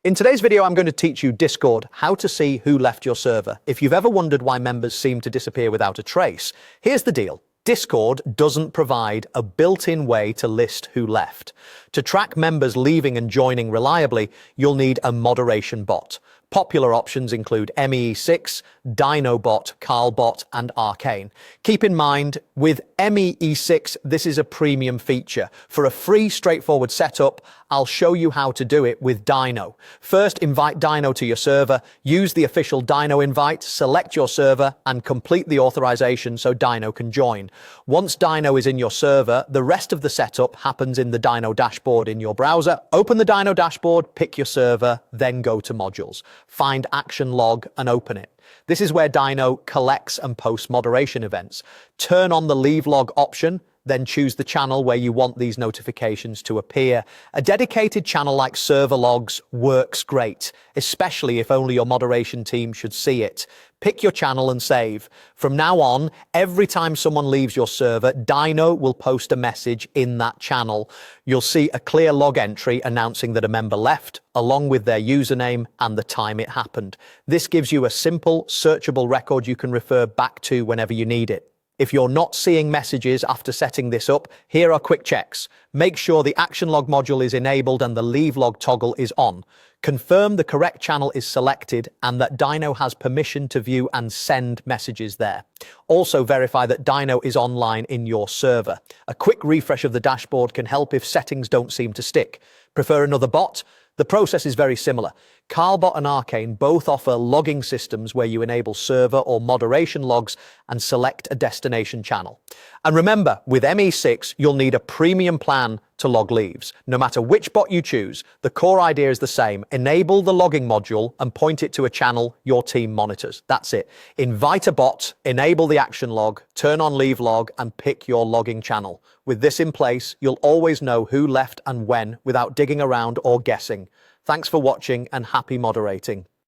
In today's video, I'm going to teach you Discord, how to see who left your server. If you've ever wondered why members seem to disappear without a trace, here's the deal. Discord doesn't provide a built-in way to list who left. To track members leaving and joining reliably, you'll need a moderation bot. Popular options include MEE6, Dinobot, Carlbot, and Arcane. Keep in mind, with MEE6, this is a premium feature. For a free, straightforward setup, I'll show you how to do it with Dino. First, invite Dino to your server, use the official Dino invite, select your server, and complete the authorization so Dino can join. Once Dino is in your server, the rest of the setup happens in the Dino dashboard in your browser. Open the Dino dashboard, pick your server, then go to modules. Find action log and open it. This is where Dino collects and posts moderation events. Turn on the leave log option, then choose the channel where you want these notifications to appear. A dedicated channel like server logs works great, especially if only your moderation team should see it. Pick your channel and save. From now on, every time someone leaves your server, Dino will post a message in that channel. You'll see a clear log entry announcing that a member left, along with their username and the time it happened. This gives you a simple, searchable record you can refer back to whenever you need it. If you're not seeing messages after setting this up, here are quick checks. Make sure the action log module is enabled and the leave log toggle is on. Confirm the correct channel is selected and that Dino has permission to view and send messages there. Also verify that Dino is online in your server. A quick refresh of the dashboard can help if settings don't seem to stick. Prefer another bot? The process is very similar. Carlbot and Arcane both offer logging systems where you enable server or moderation logs and select a destination channel. And remember, with ME6, you'll need a premium plan to log leaves. No matter which bot you choose, the core idea is the same. Enable the logging module and point it to a channel your team monitors. That's it. Invite a bot, enable the action log, turn on leave log, and pick your logging channel. With this in place, you'll always know who left and when without digging around or guessing. Thanks for watching and happy moderating.